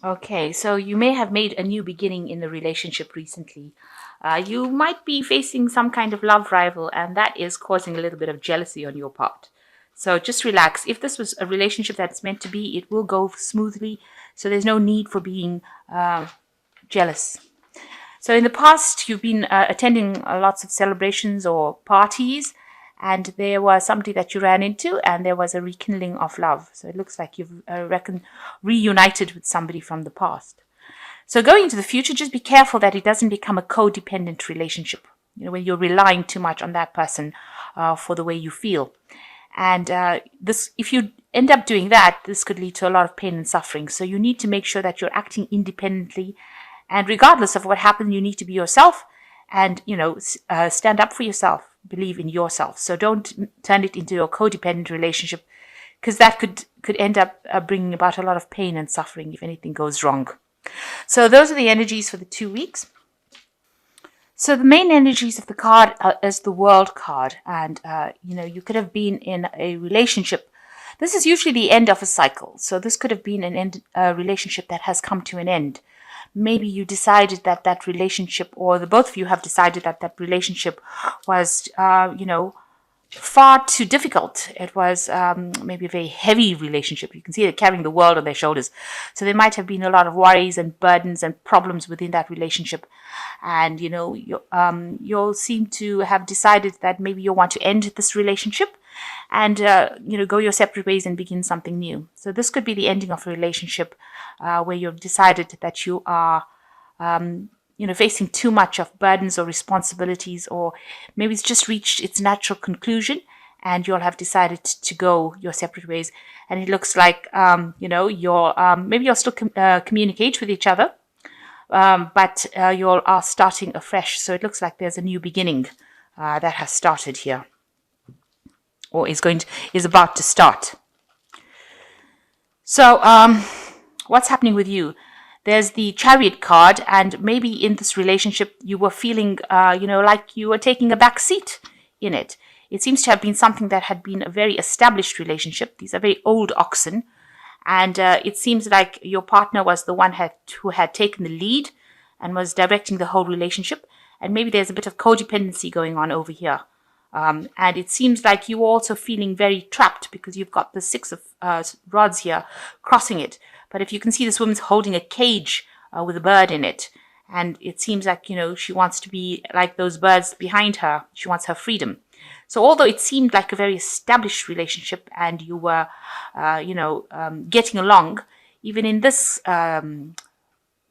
Okay, so you may have made a new beginning in the relationship recently. You might be facing some kind of love rival, and that is causing a little bit of jealousy on your part. So just relax. If this was a relationship that's meant to be, it will go smoothly. So there's no need for being jealous. So in the past, you've been attending lots of celebrations or parties, and there was somebody that you ran into, and there was a rekindling of love. So it looks like you've reunited with somebody from the past. So going into the future, just be careful that it doesn't become a codependent relationship. When you're relying too much on that person for the way you feel, and this, if you end up doing that, this could lead to a lot of pain and suffering. So you need to make sure that you're acting independently, and regardless of what happens, you need to be yourself, and stand up for yourself. Believe in yourself. So don't turn it into a codependent relationship, because that could end up bringing about a lot of pain and suffering if anything goes wrong. So those are the energies for the 2 weeks. So the main energies of the card is the World card, and you could have been in a relationship. This is usually the end of a cycle, so this could have been a relationship that has come to an end. Maybe you decided that that relationship, or the both of you have decided that that relationship was, far too difficult. It was maybe a very heavy relationship. You can see they're carrying the world on their shoulders. So there might have been a lot of worries and burdens and problems within that relationship. And, you'll seem to have decided that maybe you want to end this relationship and, go your separate ways and begin something new. So this could be the ending of a relationship where you've decided that you are facing too much of burdens or responsibilities, or maybe it's just reached its natural conclusion and you'll have decided to go your separate ways. And it looks like, maybe you'll still communicate with each other, but you are starting afresh. So it looks like there's a new beginning that has started here, or is about to start. So what's happening with you? There's the Chariot card, and maybe in this relationship you were feeling, like you were taking a back seat in it. It seems to have been something that had been a very established relationship. These are very old oxen, and it seems like your partner was the one who had taken the lead and was directing the whole relationship. And maybe there's a bit of codependency going on over here. And it seems like you're also feeling very trapped because you've got the 6 of rods here crossing it. But if you can see, this woman's holding a cage with a bird in it. And it seems like, she wants to be like those birds behind her. She wants her freedom. So although it seemed like a very established relationship and you were, getting along, even in this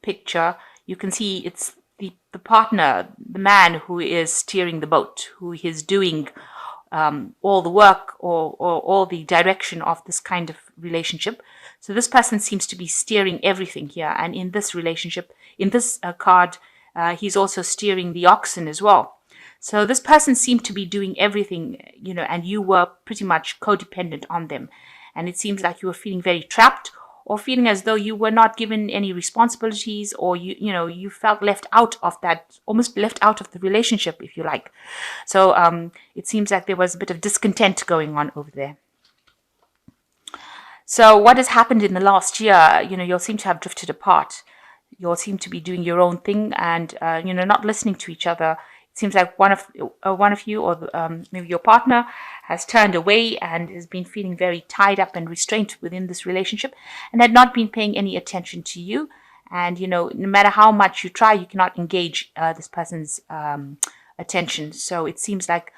picture, you can see it's the partner, the man who is steering the boat, who is doing all the work or all the direction of this kind of relationship. So this person seems to be steering everything here. And in this relationship, in this card, he's also steering the oxen as well. So this person seemed to be doing everything, and you were pretty much codependent on them. And it seems like you were feeling very trapped, or feeling as though you were not given any responsibilities, or you felt left out of that, almost left out of the relationship, if you like. So it seems like there was a bit of discontent going on over there. So what has happened in the last year? You'll seem to have drifted apart. You'll seem to be doing your own thing and not listening to each other. It seems like one of you, or maybe your partner, has turned away and has been feeling very tied up and restrained within this relationship, and had not been paying any attention to you. And no matter how much you try, you cannot engage this person's attention. So it seems like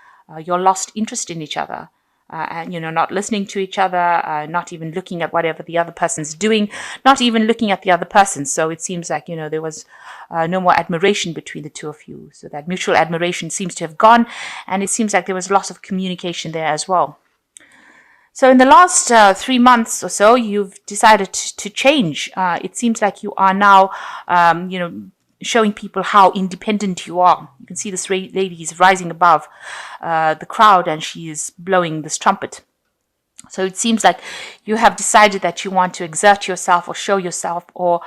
you're lost interest in each other. And not listening to each other, not even looking at whatever the other person's doing, not even looking at the other person. So it seems like there was no more admiration between the two of you. So that mutual admiration seems to have gone, and it seems like there was loss of communication there as well. So in the last 3 months or so, you've decided to change. It seems like you are now, showing people how independent you are. You can see this lady is rising above the crowd, and she is blowing this trumpet. So it seems like you have decided that you want to exert yourself, or show yourself, or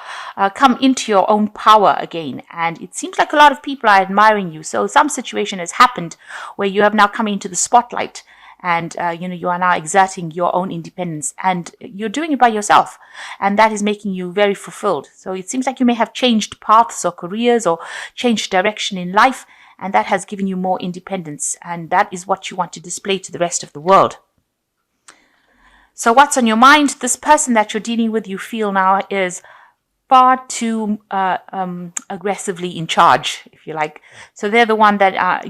come into your own power again. And it seems like a lot of people are admiring you. So some situation has happened where you have now come into the spotlight, and you are now exerting your own independence, and you're doing it by yourself, and that is making you very fulfilled. So it seems like you may have changed paths or careers or changed direction in life, and that has given you more independence, and that is what you want to display to the rest of the world. So what's on your mind? This person that you're dealing with, you feel now, is far too aggressively in charge, if you like. So they're the one that,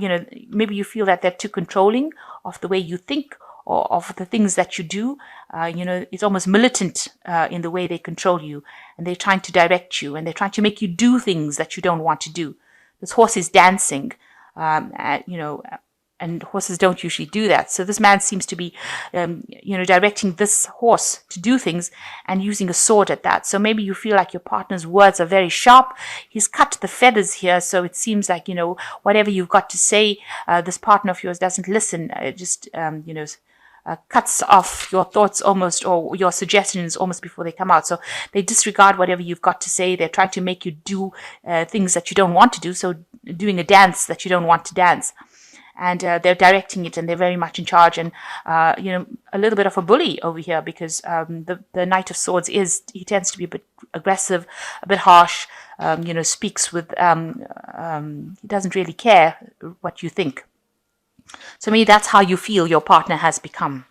maybe you feel that they're too controlling of the way you think or of the things that you do. It's almost militant in the way they control you, and they're trying to direct you, and they're trying to make you do things that you don't want to do. This horse is dancing, and horses don't usually do that. So this man seems to be, directing this horse to do things and using a sword at that. So maybe you feel like your partner's words are very sharp. He's cut the feathers here. So it seems like, whatever you've got to say, this partner of yours doesn't listen. It just, cuts off your thoughts almost, or your suggestions almost before they come out. So they disregard whatever you've got to say. They're trying to make you do things that you don't want to do. So doing a dance that you don't want to dance. And they're directing it, and they're very much in charge, and a little bit of a bully over here, because the Knight of Swords he tends to be a bit aggressive, a bit harsh, speaks with, he doesn't really care what you think. So maybe that's how you feel your partner has become.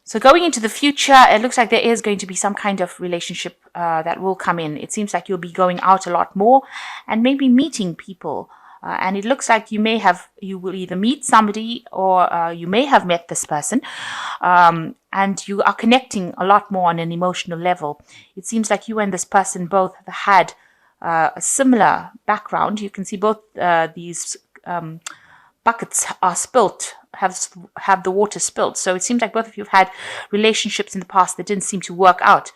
So going into the future, it looks like there is going to be some kind of relationship that will come in. It seems like you'll be going out a lot more and maybe meeting people. And it looks like you will either meet somebody, or you may have met this person, and you are connecting a lot more on an emotional level. It seems like you and this person both had a similar background. You can see both these buckets are spilt, have the water spilt. So it seems like both of you have had relationships in the past that didn't seem to work out.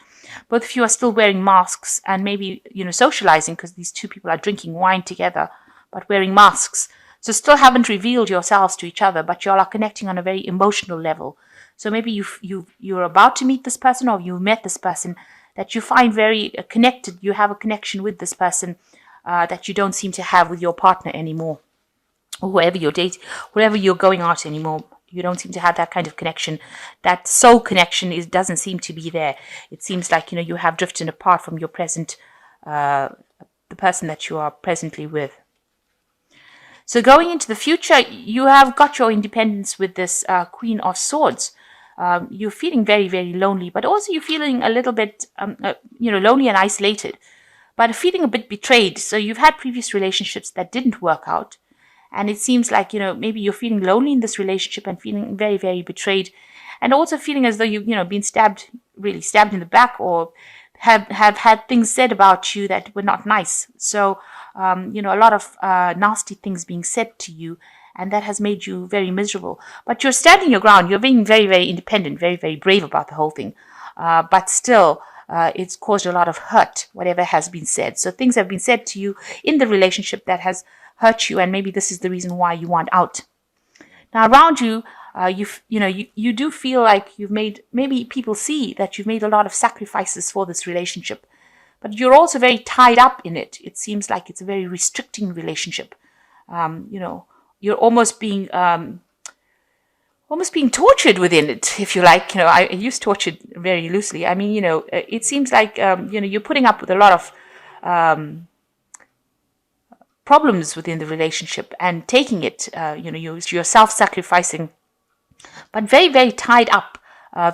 Both of you are still wearing masks and maybe, socializing, because these two people are drinking wine together, but wearing masks. So still haven't revealed yourselves to each other, but y'all are connecting on a very emotional level. So maybe you're about to meet this person, or you've met this person that you find very connected. You have a connection with this person that you don't seem to have with your partner anymore, or whoever you're dating, wherever you're going out anymore. You don't seem to have that kind of connection. That soul connection doesn't seem to be there. It seems like, you have drifted apart from your present, the person that you are presently with. So going into the future, you have got your independence with this Queen of Swords. You're feeling very, very lonely, but also you're feeling a little bit, lonely and isolated, but feeling a bit betrayed. So you've had previous relationships that didn't work out. And it seems like, maybe you're feeling lonely in this relationship and feeling very, very betrayed. And also feeling as though you've, been really stabbed in the back, or have had things said about you that were not nice. So, a lot of nasty things being said to you, and that has made you very miserable. But you're standing your ground. You're being very, very independent, very, very brave about the whole thing. But still, it's caused a lot of hurt, whatever has been said. So things have been said to you in the relationship that has hurt you, and maybe this is the reason why you want out. Now, around you, you do feel like maybe people see that you've made a lot of sacrifices for this relationship, but you're also very tied up in it. It seems like it's a very restricting relationship. You're almost being tortured within it, if you like. I use tortured very loosely. I mean, it seems like, you're putting up with a lot of problems within the relationship and taking it, you're self-sacrificing, but very, very tied up,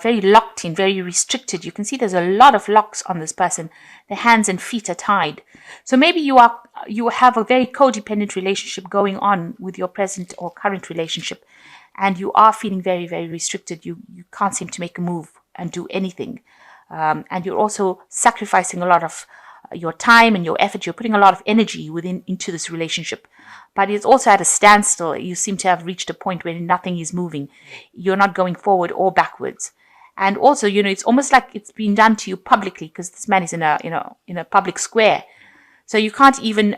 very locked in, very restricted. You can see there's a lot of locks on this person. Their hands and feet are tied. So maybe you have a very codependent relationship going on with your present or current relationship, and you are feeling very, very restricted. You can't seem to make a move and do anything. And you're also sacrificing a lot of your time and your effort. You're putting a lot of energy into this relationship, but it's also at a standstill. You seem to have reached a point where nothing is moving. You're not going forward or backwards. And also, it's almost like it's been done to you publicly, because this man is in a public square. So you can't even,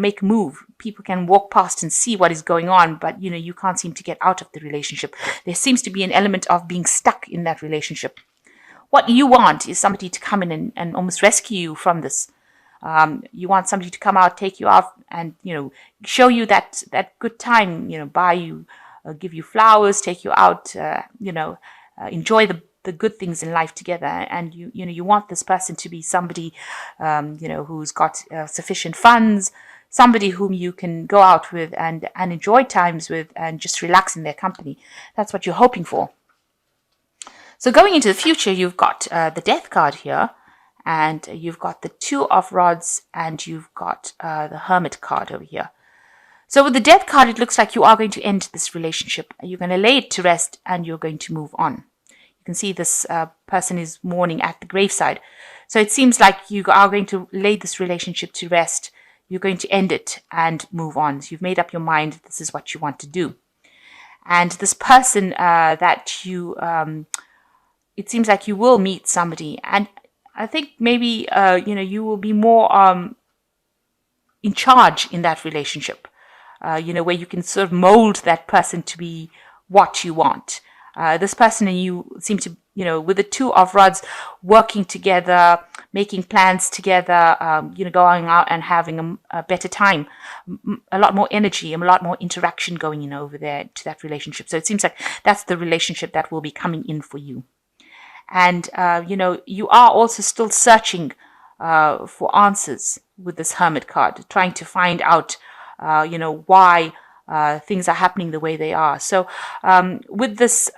make a move. People can walk past and see what is going on, but, you can't seem to get out of the relationship. There seems to be an element of being stuck in that relationship. What you want is somebody to come in and almost rescue you from this. You want somebody to come out, take you out, and, show you that good time, buy you give you flowers, take you out, enjoy the good things in life together. And you want this person to be somebody, who's got sufficient funds, somebody whom you can go out with and enjoy times with and just relax in their company. That's what you're hoping for. So going into the future, you've got the Death card here, and you've got the Two of Rods, and you've got the Hermit card over here. So with the Death card, it looks like you are going to end this relationship. You're going to lay it to rest, and you're going to move on. You can see this person is mourning at the graveside. So it seems like you are going to lay this relationship to rest. You're going to end it and move on. So you've made up your mind this is what you want to do. And this person that you, it seems like you will meet somebody. And I think maybe, you will be more in charge in that relationship, where you can sort of mold that person to be what you want. This person and you seem to, with the Two of Rods, working together, making plans together, going out and having a better time, a lot more energy, a lot more interaction going in over there to that relationship. So it seems like that's the relationship that will be coming in for you. And, you are also still searching for answers with this Hermit card, trying to find out, why things are happening the way they are. So with this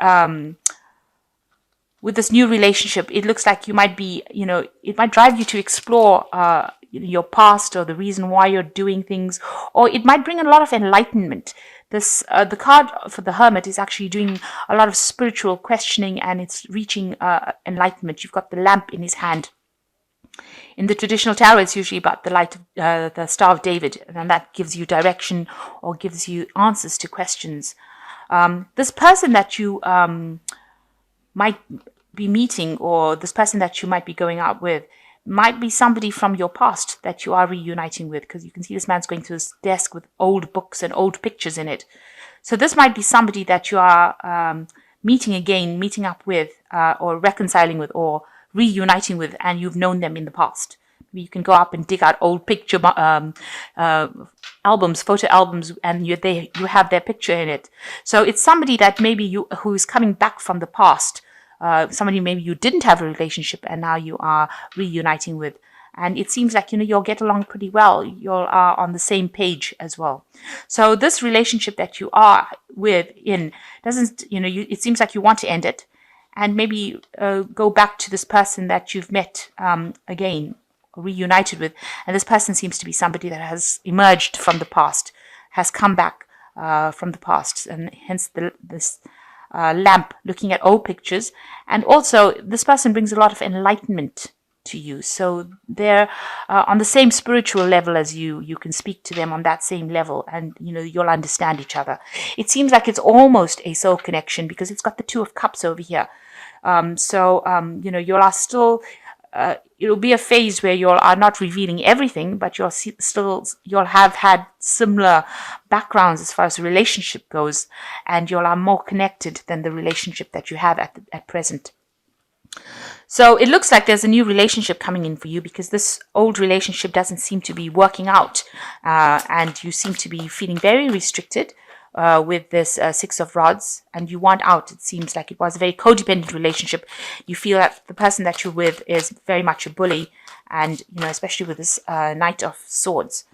new relationship, it looks like you might be, it might drive you to explore your past or the reason why you're doing things, or it might bring a lot of enlightenment. The card for the Hermit is actually doing a lot of spiritual questioning, and it's reaching enlightenment. You've got the lamp in his hand. In the traditional tarot, it's usually about the light, the Star of David, and that gives you direction or gives you answers to questions. This person that you might be meeting, or this person that you might be going out with, might be somebody from your past that you are reuniting with, because you can see this man's going to his desk with old books and old pictures in it. So this might be somebody that you are meeting up with, or reconciling with, or reuniting with, and you've known them in the past. You can go up and dig out old picture albums, photo albums, and you have their picture in it. So it's somebody that maybe who is coming back from the past, somebody maybe you didn't have a relationship and now you are reuniting with. And it seems like, you'll get along pretty well. You are on the same page as well. So this relationship that you are doesn't, it seems like you want to end it and maybe go back to this person that you've met again, reunited with. And this person seems to be somebody that has emerged from the past, has come back from the past, and hence this lamp looking at old pictures. And also this person brings a lot of enlightenment to you. So they're on the same spiritual level as you. You can speak to them on that same level, and you'll understand each other. It seems like it's almost a soul connection because it's got the Two of Cups over here. You'll are still it'll be a phase where you are not revealing everything, but you'll have had similar backgrounds as far as the relationship goes, and you'll are more connected than the relationship that you have at present. So it looks like there's a new relationship coming in for you because this old relationship doesn't seem to be working out, and you seem to be feeling very restricted with this Six of Rods, and you want out. It seems like it was a very codependent relationship. You feel that the person that you're with is very much a bully, and especially with this Knight of Swords.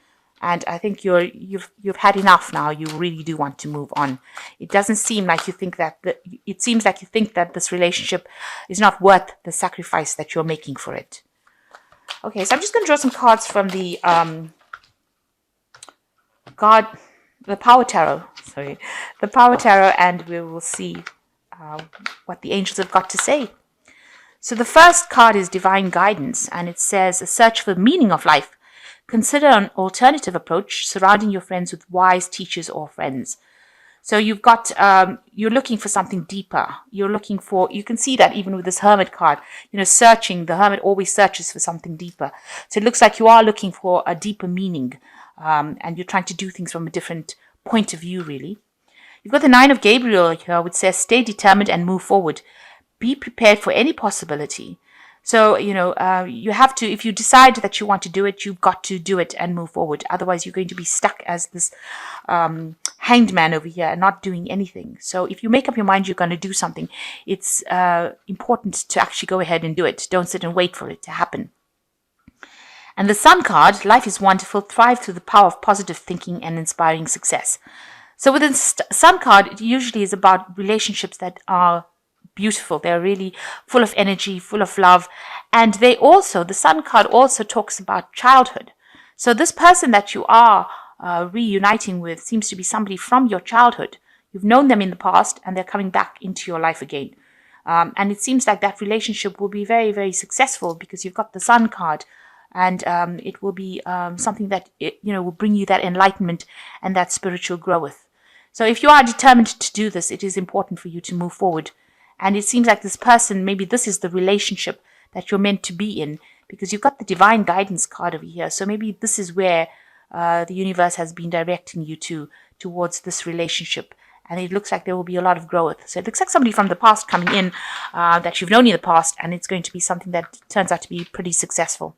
And I think you've had enough now. You really do want to move on. It doesn't seem like you think that it seems like you think that this relationship is not worth the sacrifice that you're making for it. Okay, so I'm just going to draw some cards from the Power Tarot. The Power Tarot, and we will see what the angels have got to say. So the first card is Divine Guidance, and it says, a search for the meaning of life. Consider an alternative approach, surrounding your friends with wise teachers or friends. So you've got, you're looking for something deeper. You can see that even with this Hermit card, searching. The Hermit always searches for something deeper. So it looks like you are looking for a deeper meaning, and you're trying to do things from a different point of view, really. You've got the Nine of Gabriel here, which says, stay determined and move forward. Be prepared for any possibility. So, you have to, if you decide that you want to do it, you've got to do it and move forward. Otherwise, you're going to be stuck as this hanged man over here and not doing anything. So if you make up your mind you're going to do something, it's important to actually go ahead and do it. Don't sit and wait for it to happen. And the Sun card, life is wonderful, thrive through the power of positive thinking and inspiring success. So with the Sun card, it usually is about relationships that are beautiful. They're really full of energy, full of love. And the Sun card also talks about childhood. So this person that you are reuniting with seems to be somebody from your childhood. You've known them in the past and they're coming back into your life again. And it seems like that relationship will be very, very successful because you've got the Sun card. And it will be something that will bring you that enlightenment and that spiritual growth. So if you are determined to do this, it is important for you to move forward. And it seems like this person, maybe this is the relationship that you're meant to be in, because you've got the divine guidance card over here. So maybe this is where the universe has been directing you towards this relationship. And it looks like there will be a lot of growth. So it looks like somebody from the past coming in that you've known in the past, and it's going to be something that turns out to be pretty successful.